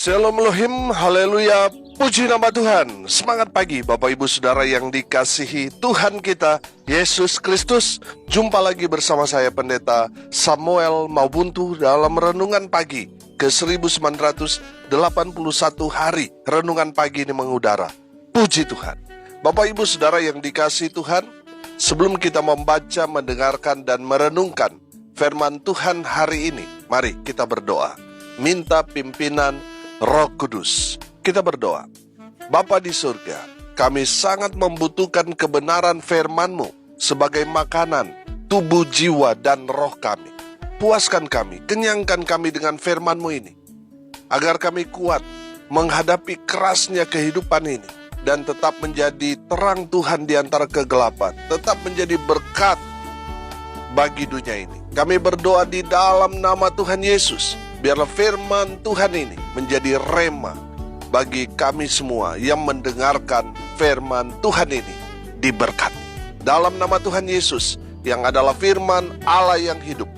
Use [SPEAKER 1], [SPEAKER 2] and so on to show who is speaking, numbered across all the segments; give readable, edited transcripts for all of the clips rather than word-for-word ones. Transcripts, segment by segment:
[SPEAKER 1] Shalom Elohim, haleluya, puji nama Tuhan. Semangat pagi Bapak Ibu Saudara yang dikasihi Tuhan kita, Yesus Kristus. Jumpa lagi bersama saya Pendeta Samuel Maubuntu dalam Renungan Pagi ke 1981 hari. Renungan Pagi ini mengudara. Puji Tuhan. Bapak Ibu Saudara yang dikasihi Tuhan, sebelum kita membaca, mendengarkan, dan merenungkan firman Tuhan hari ini, mari kita berdoa. Minta pimpinan Roh Kudus. Kita berdoa. Bapa di surga, kami sangat membutuhkan kebenaran firman-Mu sebagai makanan tubuh, jiwa, dan roh kami. Puaskan kami, kenyangkan kami dengan firman-Mu ini, agar kami kuat menghadapi kerasnya kehidupan ini, dan tetap menjadi terang Tuhan di antara kegelapan, tetap menjadi berkat bagi dunia ini. Kami berdoa di dalam nama Tuhan Yesus, biarlah firman Tuhan ini menjadi rema bagi kami semua yang mendengarkan firman Tuhan ini, diberkati. Dalam nama Tuhan Yesus yang adalah firman Allah yang hidup.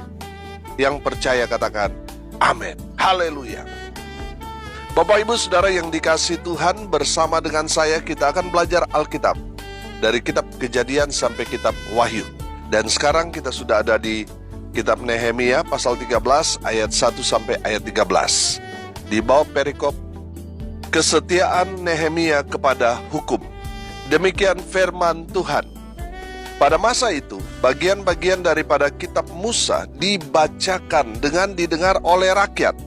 [SPEAKER 1] Yang percaya katakan amin. Haleluya. Bapak Ibu Saudara yang dikasihi Tuhan, bersama dengan saya kita akan belajar Alkitab dari kitab Kejadian sampai kitab Wahyu. Dan sekarang kita sudah ada di kitab Nehemia pasal 13 ayat 1 sampai ayat 13. Di bawah perikop kesetiaan Nehemia kepada hukum. Demikian firman Tuhan. Pada masa itu, bagian-bagian daripada kitab Musa dibacakan dengan didengar oleh rakyat.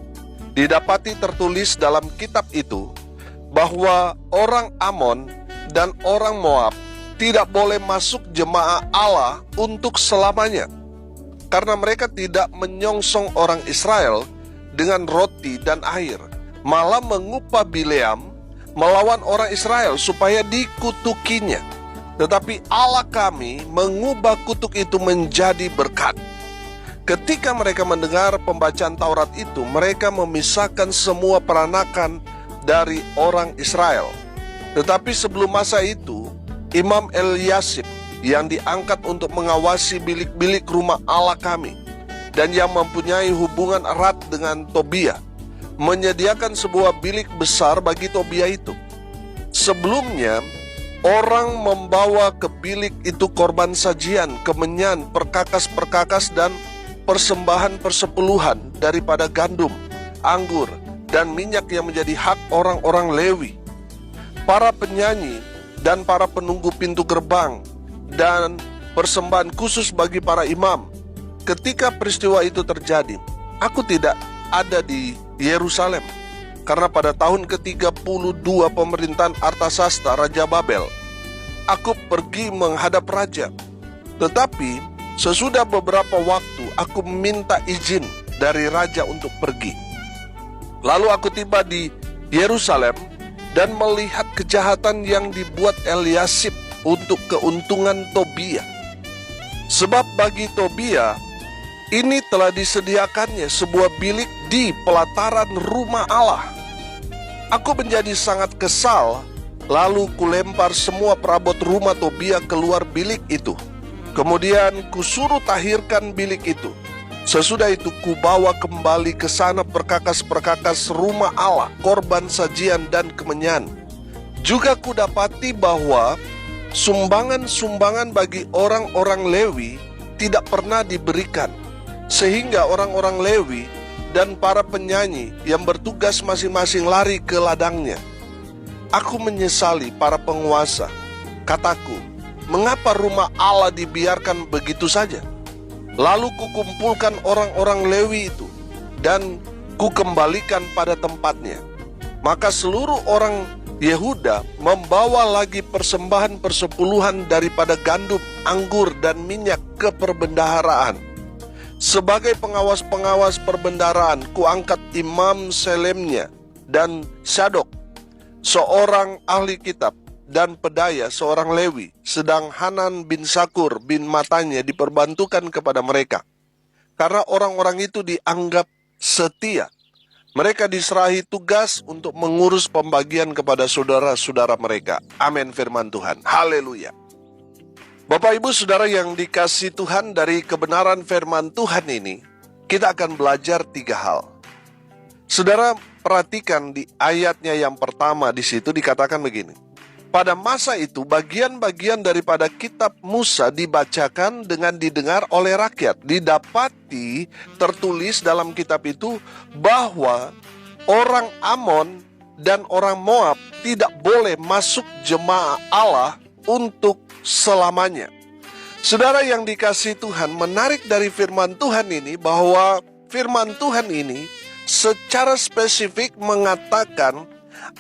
[SPEAKER 1] Didapati tertulis dalam kitab itu bahwa orang Amon dan orang Moab tidak boleh masuk jemaah Allah untuk selamanya, karena mereka tidak menyongsong orang Israel dengan roti dan air, malah mengupah Bileam melawan orang Israel supaya dikutukinya. Tetapi Allah kami mengubah kutuk itu menjadi berkat. Ketika mereka mendengar pembacaan Taurat itu, mereka memisahkan semua peranakan dari orang Israel. Tetapi sebelum masa itu, Imam Eliasib yang diangkat untuk mengawasi bilik-bilik rumah Allah kami, dan yang mempunyai hubungan erat dengan Tobia, menyediakan sebuah bilik besar bagi Tobia itu. Sebelumnya, orang membawa ke bilik itu korban sajian, kemenyan, perkakas-perkakas, dan persembahan persepuluhan daripada gandum, anggur, dan minyak yang menjadi hak orang-orang Lewi, para penyanyi, dan para penunggu pintu gerbang, dan persembahan khusus bagi para imam. Ketika peristiwa itu terjadi, aku tidak ada di Yerusalem, karena pada tahun ke-32 pemerintahan Artasasta Raja Babel, aku pergi menghadap raja. Tetapi sesudah beberapa waktu aku minta izin dari raja untuk pergi. Lalu aku tiba di Yerusalem dan melihat kejahatan yang dibuat Eliasib untuk keuntungan Tobia. Sebab bagi Tobia ini telah disediakannya sebuah bilik di pelataran rumah Allah. Aku menjadi sangat kesal, lalu kulempar semua perabot rumah Tobia keluar bilik itu. Kemudian kusuruh tahirkan bilik itu. Sesudah itu kubawa kembali ke sana perkakas-perkakas rumah Allah, korban sajian dan kemenyan. Juga kudapati bahwa sumbangan-sumbangan bagi orang-orang Lewi tidak pernah diberikan, sehingga orang-orang Lewi dan para penyanyi yang bertugas masing-masing lari ke ladangnya. Aku menyesali para penguasa. Kataku, mengapa rumah Allah dibiarkan begitu saja? Lalu kukumpulkan orang-orang Lewi itu dan kukembalikan pada tempatnya. Maka seluruh orang Yehuda membawa lagi persembahan persepuluhan daripada gandum, anggur, dan minyak ke perbendaharaan. Sebagai pengawas-pengawas perbendaharaan, kuangkat Imam Selemnya dan Sadok, seorang ahli kitab, dan Pedaya seorang Lewi, sedang Hanan bin Sakur bin Matanya diperbantukan kepada mereka. Karena orang-orang itu dianggap setia, mereka diserahi tugas untuk mengurus pembagian kepada saudara-saudara mereka. Amin firman Tuhan. Haleluya. Bapak Ibu Saudara yang dikasihi Tuhan, dari kebenaran firman Tuhan ini, kita akan belajar 3 hal. Saudara perhatikan di ayatnya yang pertama, di situ dikatakan begini. Pada masa itu bagian-bagian daripada kitab Musa dibacakan dengan didengar oleh rakyat. Didapati tertulis dalam kitab itu bahwa orang Amon dan orang Moab tidak boleh masuk jemaah Allah untuk selamanya. Saudara yang dikasihi Tuhan, menarik dari firman Tuhan ini bahwa firman Tuhan ini secara spesifik mengatakan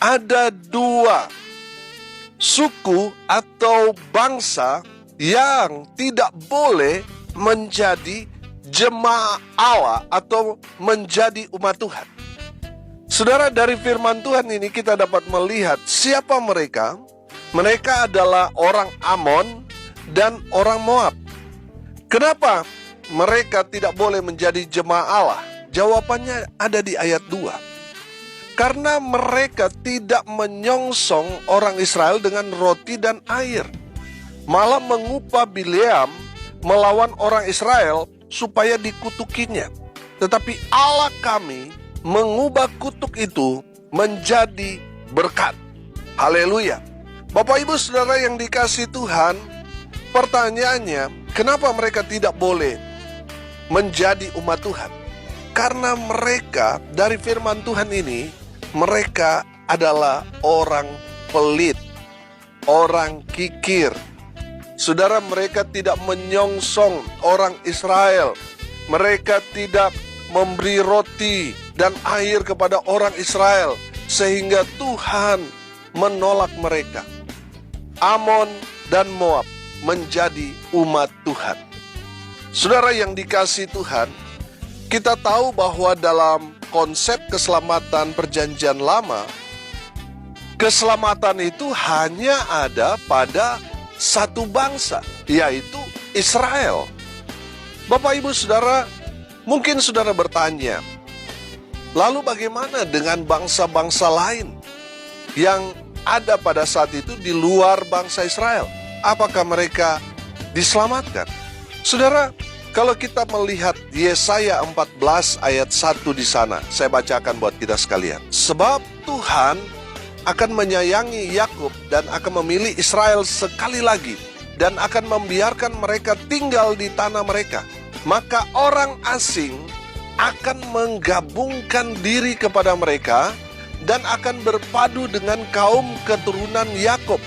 [SPEAKER 1] ada dua suku atau bangsa yang tidak boleh menjadi jemaah Allah atau menjadi umat Tuhan. Saudara, dari firman Tuhan ini kita dapat melihat siapa mereka. Mereka adalah orang Amon dan orang Moab. Kenapa mereka tidak boleh menjadi jemaah Allah? Jawabannya ada di ayat 2. Karena mereka tidak menyongsong orang Israel dengan roti dan air, malah mengupah Bileam melawan orang Israel supaya dikutukinya. Tetapi Allah kami mengubah kutuk itu menjadi berkat. Haleluya. Bapak Ibu Saudara yang dikasihi Tuhan, pertanyaannya, kenapa mereka tidak boleh menjadi umat Tuhan? Karena mereka, dari firman Tuhan ini, mereka adalah orang pelit, orang kikir. Saudara, mereka tidak menyongsong orang Israel. Mereka tidak memberi roti dan air kepada orang Israel, sehingga Tuhan menolak mereka. Amon dan Moab menjadi umat Tuhan. Saudara yang dikasihi Tuhan, kita tahu bahwa dalam konsep keselamatan perjanjian lama, keselamatan itu hanya ada pada satu bangsa, yaitu Israel. Bapak Ibu Saudara, mungkin saudara bertanya, lalu bagaimana dengan bangsa-bangsa lain yang ada pada saat itu di luar bangsa Israel? Apakah mereka diselamatkan? Saudara, kalau kita melihat Yesaya 14 ayat 1 di sana, saya bacakan buat kita sekalian. Sebab Tuhan akan menyayangi Yakub dan akan memilih Israel sekali lagi, dan akan membiarkan mereka tinggal di tanah mereka. Maka orang asing akan menggabungkan diri kepada mereka dan akan berpadu dengan kaum keturunan Yakub.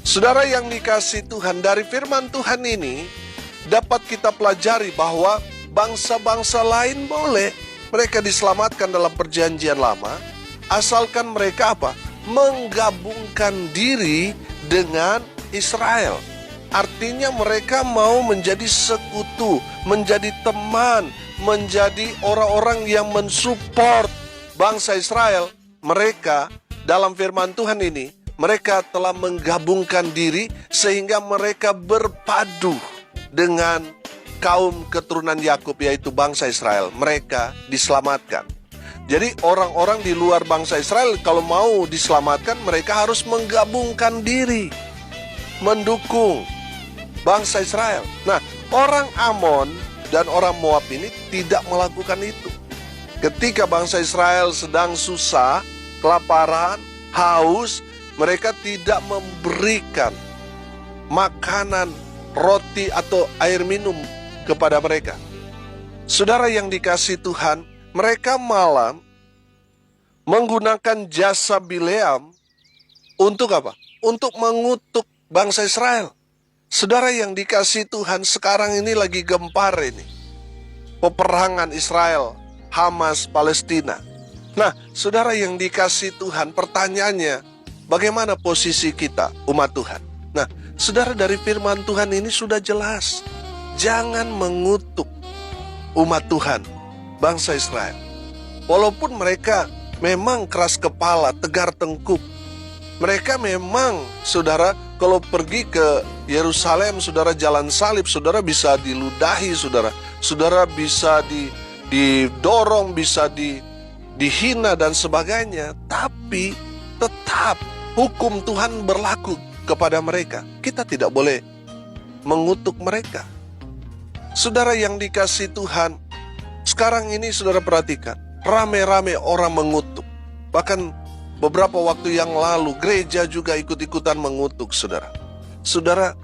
[SPEAKER 1] Saudara yang dikasihi Tuhan, dari firman Tuhan ini dapat kita pelajari bahwa bangsa-bangsa lain boleh mereka diselamatkan dalam perjanjian lama, asalkan mereka apa? Menggabungkan diri dengan Israel. Artinya mereka mau menjadi sekutu, menjadi teman, menjadi orang-orang yang mensupport bangsa Israel. Mereka dalam firman Tuhan ini, mereka telah menggabungkan diri sehingga mereka berpadu dengan kaum keturunan Yakub, yaitu bangsa Israel. Mereka diselamatkan. Jadi orang-orang di luar bangsa Israel kalau mau diselamatkan, mereka harus menggabungkan diri, mendukung bangsa Israel. Nah, orang Amon dan orang Moab ini tidak melakukan itu. Ketika bangsa Israel sedang susah, kelaparan, haus, mereka tidak memberikan makanan, roti atau air minum kepada mereka. Saudara yang dikasihi Tuhan, mereka malah menggunakan jasa Bileam untuk apa? Untuk mengutuk bangsa Israel. Saudara yang dikasihi Tuhan, sekarang ini lagi gempar ini peperangan Israel, Hamas, Palestina. Nah, saudara yang dikasihi Tuhan, pertanyaannya, bagaimana posisi kita umat Tuhan? Nah, saudara, dari firman Tuhan ini sudah jelas, jangan mengutuk umat Tuhan, bangsa Israel. Walaupun mereka memang keras kepala, tegar tengkuk, mereka memang, saudara, kalau pergi ke Yerusalem, saudara, jalan salib, saudara bisa diludahi, saudara bisa didorong, bisa dihina dan sebagainya. Tapi tetap hukum Tuhan berlaku kepada mereka. Kita tidak boleh mengutuk mereka. Saudara yang dikasihi Tuhan, sekarang ini saudara perhatikan, rame-rame orang mengutuk. Bahkan beberapa waktu yang lalu gereja juga ikut-ikutan mengutuk, saudara. Saudara,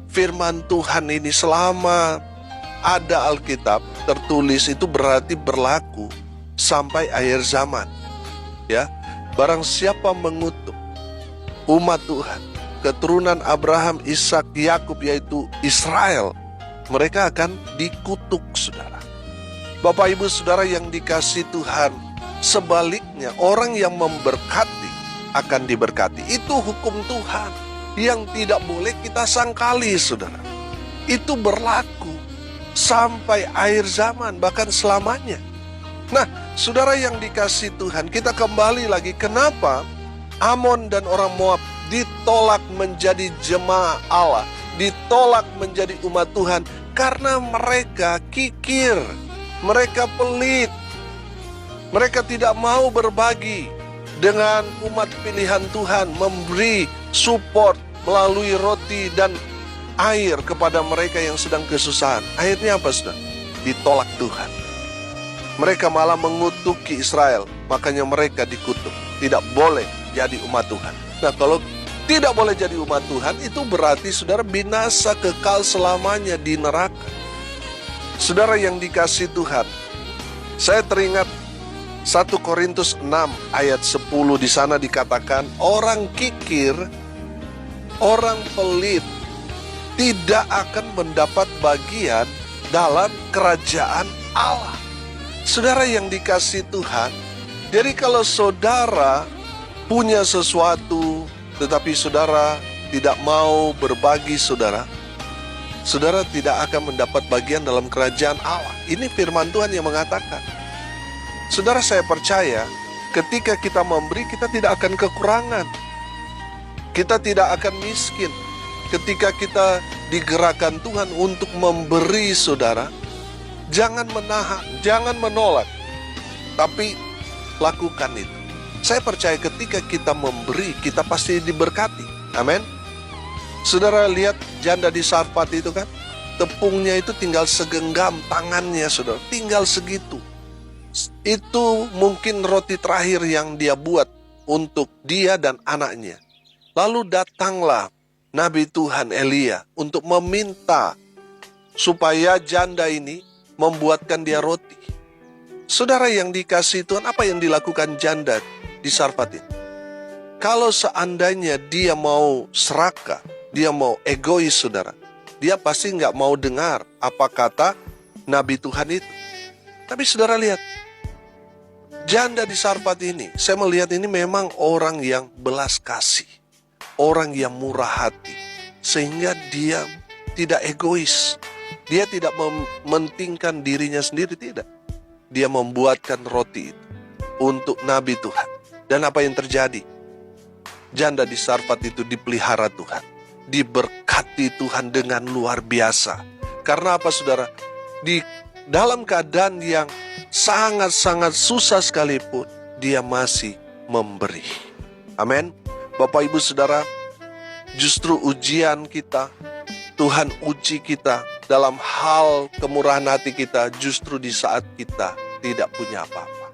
[SPEAKER 1] firman Tuhan ini selama ada Alkitab tertulis itu berarti berlaku sampai akhir zaman. Ya, barang siapa mengutuk umat Tuhan, keturunan Abraham, Ishak, Yakub, yaitu Israel, mereka akan dikutuk, saudara. Bapak ibu saudara yang dikasihi Tuhan, sebaliknya orang yang memberkati akan diberkati. Itu hukum Tuhan yang tidak boleh kita sangkali, saudara. Itu berlaku sampai akhir zaman, bahkan selamanya. Nah, saudara yang dikasihi Tuhan, kita kembali lagi, kenapa Amon dan orang Moab ditolak menjadi jemaah Allah, ditolak menjadi umat Tuhan? Karena mereka kikir, mereka pelit, mereka tidak mau berbagi dengan umat pilihan Tuhan, memberi support melalui roti dan air kepada mereka yang sedang kesusahan. Akhirnya apa, saudara? Ditolak Tuhan. Mereka malah mengutuki Israel, makanya mereka dikutuk. Tidak boleh jadi umat Tuhan. Nah, kalau tidak boleh jadi umat Tuhan, itu berarti saudara binasa kekal selamanya di neraka. Saudara yang dikasihi Tuhan, saya teringat 1 Korintus 6 ayat 10, di sana dikatakan orang kikir, orang pelit tidak akan mendapat bagian dalam kerajaan Allah. Saudara yang dikasihi Tuhan, jadi kalau saudara punya sesuatu tetapi saudara tidak mau berbagi, saudara tidak akan mendapat bagian dalam kerajaan Allah. Ini firman Tuhan yang mengatakan. Saudara, saya percaya ketika kita memberi, kita tidak akan kekurangan. Kita tidak akan miskin. Ketika kita digerakkan Tuhan untuk memberi, saudara, jangan menahan, jangan menolak, tapi lakukan itu. Saya percaya ketika kita memberi, kita pasti diberkati. Amin. Saudara lihat janda di Sarfat itu kan, tepungnya itu tinggal segenggam tangannya, saudara, tinggal segitu. Itu mungkin roti terakhir yang dia buat untuk dia dan anaknya. Lalu datanglah Nabi Tuhan Elia untuk meminta supaya janda ini membuatkan dia roti. Saudara yang dikasihi Tuhan, apa yang dilakukan janda di Sarfat ini? Kalau seandainya dia mau serakah, dia mau egois, saudara, dia pasti nggak mau dengar apa kata Nabi Tuhan itu. Tapi saudara lihat, janda di Sarfat ini, saya melihat ini memang orang yang belas kasih, orang yang murah hati, sehingga dia tidak egois. Dia tidak mementingkan dirinya sendiri, tidak. Dia membuatkan roti itu untuk Nabi Tuhan. Dan apa yang terjadi? Janda di Sarfat itu dipelihara Tuhan, diberkati Tuhan dengan luar biasa. Karena apa, saudara? Di dalam keadaan yang sangat-sangat susah sekalipun, dia masih memberi. Amin. Bapak ibu saudara, justru ujian kita, Tuhan uji kita dalam hal kemurahan hati kita, justru di saat kita tidak punya apa-apa,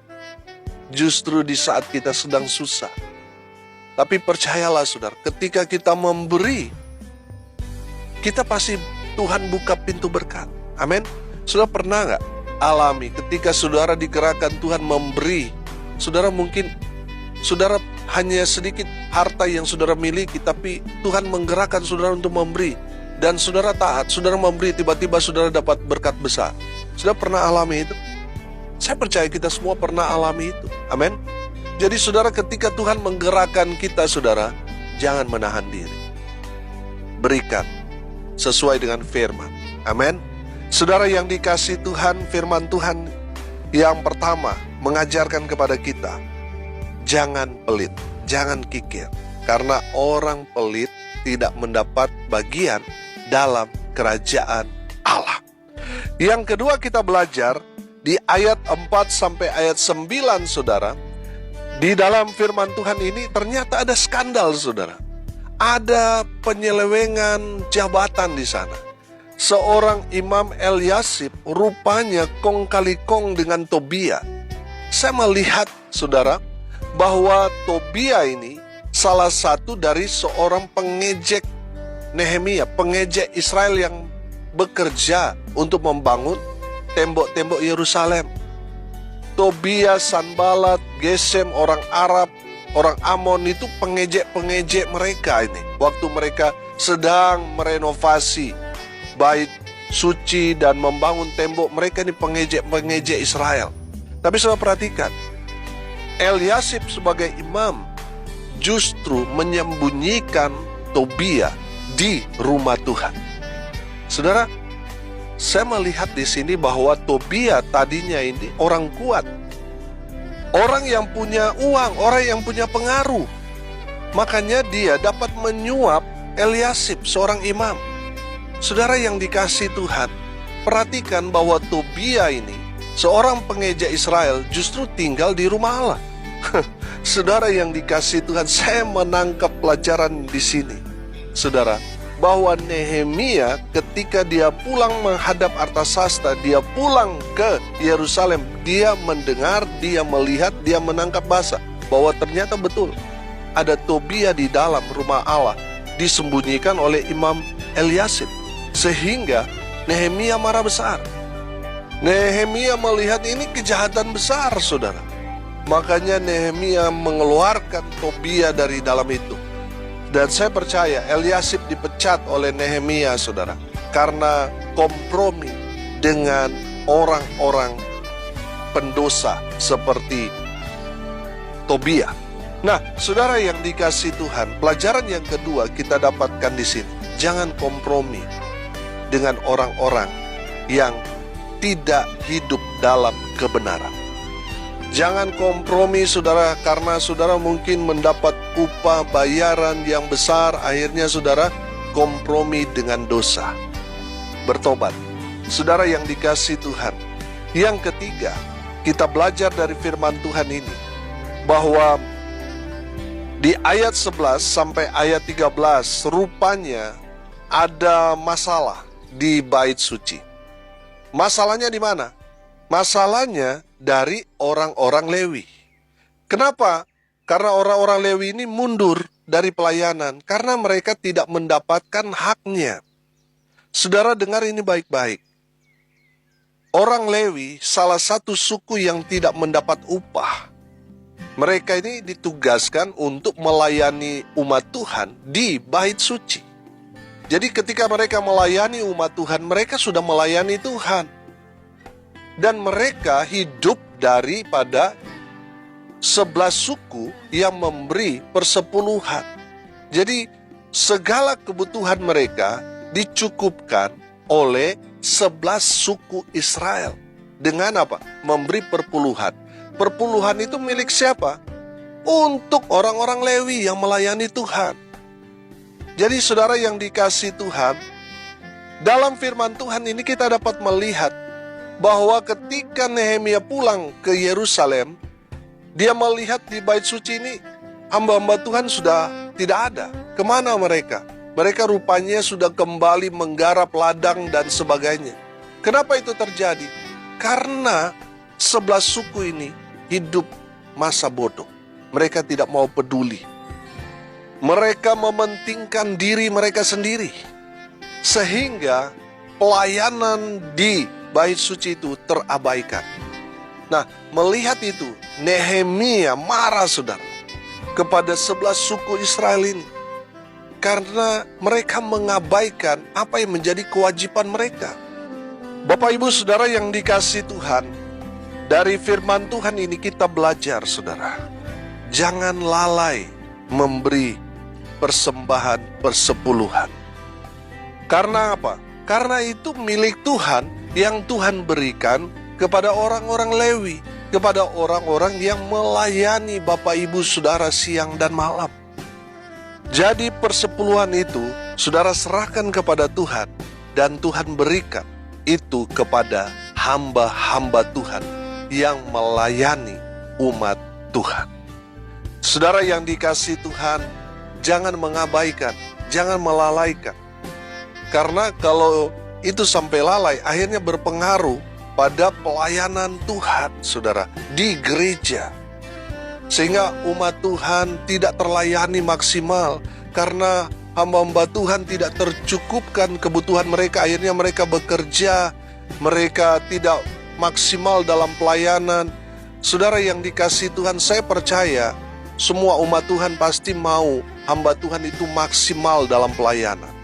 [SPEAKER 1] justru di saat kita sedang susah. Tapi percayalah saudara, ketika kita memberi, kita pasti Tuhan buka pintu berkat. Amin. Saudara pernah gak alami ketika saudara digerakkan Tuhan memberi, saudara mungkin saudara hanya sedikit harta yang saudara miliki, tapi Tuhan menggerakkan saudara untuk memberi, dan saudara taat, saudara memberi, tiba-tiba saudara dapat berkat besar. Saudara pernah alami itu? Saya percaya kita semua pernah alami itu. Amin. Jadi saudara, ketika Tuhan menggerakkan kita, saudara, jangan menahan diri. Berikan sesuai dengan firman. Amin. Saudara yang dikasihi Tuhan, firman Tuhan yang pertama mengajarkan kepada kita, jangan pelit, jangan kikir. Karena orang pelit tidak mendapat bagian dalam kerajaan Allah. Yang kedua kita belajar di ayat 4 sampai ayat 9, saudara. Di dalam firman Tuhan ini ternyata ada skandal, saudara. Ada penyelewengan jabatan di sana. Seorang Imam Eliasib rupanya kong kali kong dengan Tobia. saya melihat, saudara, bahwa Tobia ini salah satu dari seorang pengejek Nehemia, pengejek Israel yang bekerja untuk membangun tembok-tembok Yerusalem. Tobia, Sanbalat, Gesem, orang Arab, orang Amon itu pengejek-pengejek mereka ini. Waktu mereka sedang merenovasi bait suci dan membangun tembok, mereka ini pengejek-pengejek Israel. Tapi saudara perhatikan, Eliasib sebagai imam justru menyembunyikan Tobia di rumah Tuhan. Saudara, saya melihat di sini bahwa Tobia tadinya ini orang kuat, orang yang punya uang, orang yang punya pengaruh. Makanya dia dapat menyuap Eliasib, seorang imam. Saudara yang dikasihi Tuhan, perhatikan bahwa Tobia ini, seorang pengejek Israel, justru tinggal di rumah Allah. Saudara yang dikasihi Tuhan, saya menangkap pelajaran di sini, saudara, bahwa Nehemia ketika dia pulang menghadap Artasasta, dia pulang ke Yerusalem, dia mendengar, dia melihat, dia menangkap bahasa bahwa ternyata betul ada Tobia di dalam rumah Allah, disembunyikan oleh Imam Eliasib. Sehingga Nehemia marah besar. Nehemia melihat ini kejahatan besar, saudara. Makanya Nehemia mengeluarkan Tobia dari dalam itu. Dan saya percaya Eliasib dipecat oleh Nehemia, saudara, karena kompromi dengan orang-orang pendosa seperti Tobia. Nah, saudara yang dikasihi Tuhan, pelajaran yang kedua kita dapatkan di sini. Jangan kompromi dengan orang-orang yang tidak hidup dalam kebenaran. Jangan kompromi, saudara, karena saudara mungkin mendapat upah bayaran yang besar, akhirnya saudara kompromi dengan dosa. Bertobat, saudara yang dikasihi Tuhan. Yang ketiga, kita belajar dari firman Tuhan ini, bahwa di ayat 11 sampai ayat 13, rupanya ada masalah di bait suci. Masalahnya di mana? Masalahnya dari orang-orang Lewi. Kenapa? Karena orang-orang Lewi ini mundur dari pelayanan karena mereka tidak mendapatkan haknya. Saudara dengar ini baik-baik. Orang Lewi salah satu suku yang tidak mendapat upah. Mereka ini ditugaskan untuk melayani umat Tuhan di bait suci. Jadi ketika mereka melayani umat Tuhan, mereka sudah melayani Tuhan. Dan mereka hidup daripada 11 suku yang memberi persepuluhan. Jadi segala kebutuhan mereka dicukupkan oleh 11 suku Israel. Dengan apa? Memberi perpuluhan. Perpuluhan itu milik siapa? Untuk orang-orang Lewi yang melayani Tuhan. Jadi saudara yang dikasihi Tuhan, dalam firman Tuhan ini kita dapat melihat bahwa ketika Nehemia pulang ke Yerusalem, dia melihat di bait suci ini hamba-hamba Tuhan sudah tidak ada. Kemana mereka? Mereka rupanya sudah kembali menggarap ladang dan sebagainya. Kenapa itu terjadi? Karena 11 suku ini hidup masa bodoh. Mereka tidak mau peduli. Mereka mementingkan diri mereka sendiri. Sehingga pelayanan di bait suci itu terabaikan. Nah, melihat itu, Nehemia marah, saudara, kepada 11 suku Israel ini. Karena mereka mengabaikan apa yang menjadi kewajiban mereka. Bapak, Ibu, Saudara yang dikasihi Tuhan, dari firman Tuhan ini kita belajar, saudara. Jangan lalai memberi persembahan persepuluhan. Karena apa? Karena itu milik Tuhan yang Tuhan berikan kepada orang-orang Lewi, kepada orang-orang yang melayani Bapak Ibu Saudara siang dan malam. Jadi persepuluhan itu saudara serahkan kepada Tuhan, dan Tuhan berikan itu kepada hamba-hamba Tuhan yang melayani umat Tuhan. Saudara yang dikasihi Tuhan, jangan mengabaikan, jangan melalaikan. Karena kalau itu sampai lalai, akhirnya berpengaruh pada pelayanan Tuhan, saudara, di gereja. Sehingga umat Tuhan tidak terlayani maksimal karena hamba-hamba Tuhan tidak tercukupkan kebutuhan mereka. Akhirnya mereka bekerja, mereka tidak maksimal dalam pelayanan. Saudara yang dikasihi Tuhan, saya percaya semua umat Tuhan pasti mau hamba Tuhan itu maksimal dalam pelayanan.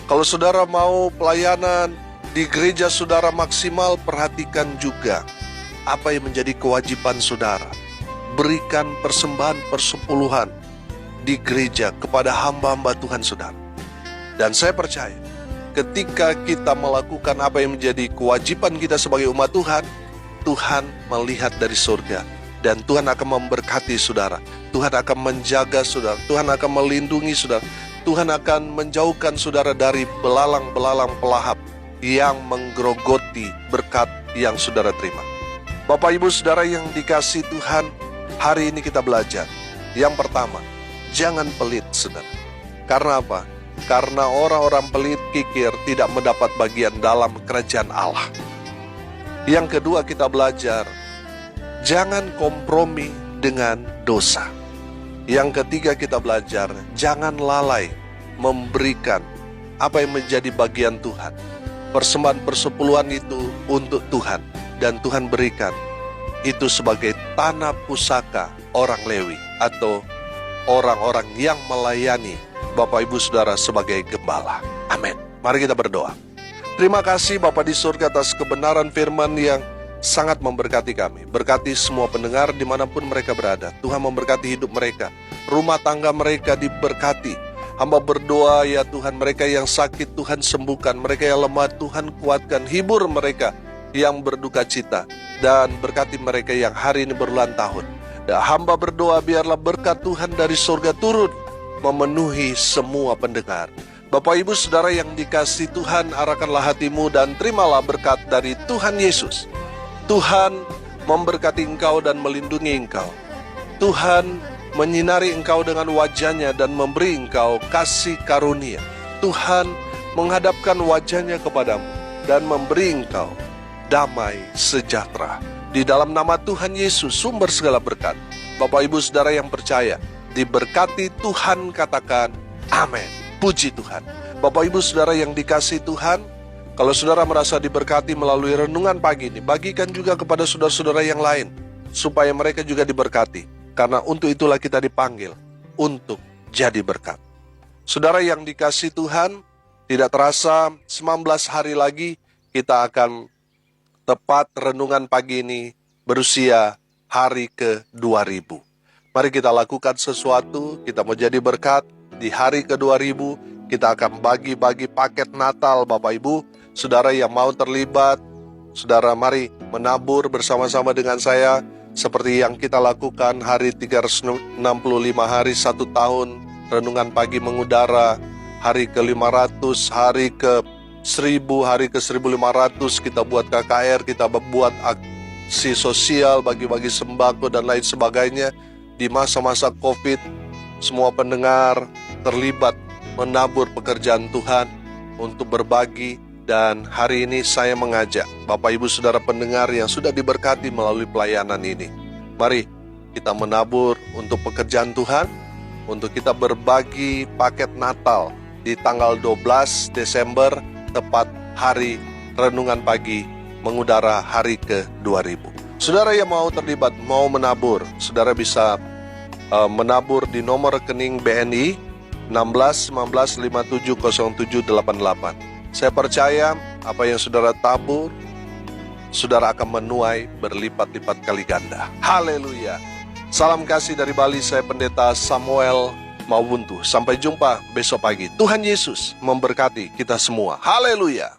[SPEAKER 1] Kalau saudara mau pelayanan di gereja saudara maksimal, perhatikan juga apa yang menjadi kewajiban saudara. Berikan persembahan persepuluhan di gereja kepada hamba-hamba Tuhan saudara. Dan saya percaya ketika kita melakukan apa yang menjadi kewajiban kita sebagai umat Tuhan, Tuhan melihat dari surga dan Tuhan akan memberkati saudara. Tuhan akan menjaga saudara, Tuhan akan melindungi saudara, Tuhan akan menjauhkan saudara dari belalang-belalang pelahap yang menggerogoti berkat yang saudara terima. Bapak Ibu Saudara yang dikasihi Tuhan, hari ini kita belajar. Yang pertama, jangan pelit saudara. Karena apa? Karena orang-orang pelit kikir tidak mendapat bagian dalam kerajaan Allah. Yang kedua kita belajar, jangan kompromi dengan dosa. Yang ketiga kita belajar, jangan lalai memberikan apa yang menjadi bagian Tuhan. Persembahan persepuluhan itu untuk Tuhan, dan Tuhan berikan itu sebagai tanah pusaka orang Lewi atau orang-orang yang melayani Bapak Ibu Saudara sebagai gembala. Amin. Mari kita berdoa. Terima kasih Bapa di surga atas kebenaran firman yang sangat memberkati kami. Berkati semua pendengar dimanapun mereka berada. Tuhan memberkati hidup mereka, rumah tangga mereka diberkati. Hamba berdoa ya Tuhan, mereka yang sakit Tuhan sembuhkan, mereka yang lemah Tuhan kuatkan, hibur mereka yang berduka cita, dan berkati mereka yang hari ini berulang tahun. Dan hamba berdoa biarlah berkat Tuhan dari surga turun memenuhi semua pendengar. Bapak Ibu Saudara yang dikasihi Tuhan, arahkanlah hatimu dan terimalah berkat dari Tuhan Yesus. Tuhan memberkati engkau dan melindungi engkau. Tuhan menyinari engkau dengan wajahnya dan memberi engkau kasih karunia. Tuhan menghadapkan wajahnya kepadamu dan memberi engkau damai sejahtera. Di dalam nama Tuhan Yesus, sumber segala berkat. Bapak Ibu Saudara yang percaya, diberkati Tuhan, katakan amin. Puji Tuhan. Bapak Ibu Saudara yang dikasihi Tuhan, kalau saudara merasa diberkati melalui renungan pagi ini, bagikan juga kepada saudara-saudara yang lain, supaya mereka juga diberkati. Karena untuk itulah kita dipanggil, untuk jadi berkat. Saudara yang dikasihi Tuhan, tidak terasa 19 hari lagi kita akan tepat renungan pagi ini berusia hari ke-2000. Mari kita lakukan sesuatu, kita mau jadi berkat. Di hari ke-2000 kita akan bagi-bagi paket Natal Bapak Ibu. Saudara yang mau terlibat, saudara mari menabur bersama-sama dengan saya. Seperti yang kita lakukan hari 365 hari 1 tahun, renungan pagi mengudara, hari ke-500, hari ke-1000, hari ke-1500 kita buat KKR, kita buat aksi sosial, bagi-bagi sembako dan lain sebagainya. Di masa-masa COVID, semua pendengar terlibat menabur pekerjaan Tuhan untuk berbagi. Dan hari ini saya mengajak Bapak Ibu Saudara pendengar yang sudah diberkati melalui pelayanan ini, mari kita menabur untuk pekerjaan Tuhan, untuk kita berbagi paket Natal di tanggal 12 Desember, tepat hari renungan pagi mengudara hari ke-2000. Saudara yang mau terlibat, mau menabur, saudara bisa menabur di nomor rekening BNI 16 19 57 07 88. Saya percaya apa yang saudara tabur, saudara akan menuai berlipat-lipat kali ganda. Haleluya. Salam kasih dari Bali, saya Pendeta Samuel Mawuntu. Sampai jumpa besok pagi. Tuhan Yesus memberkati kita semua. Haleluya.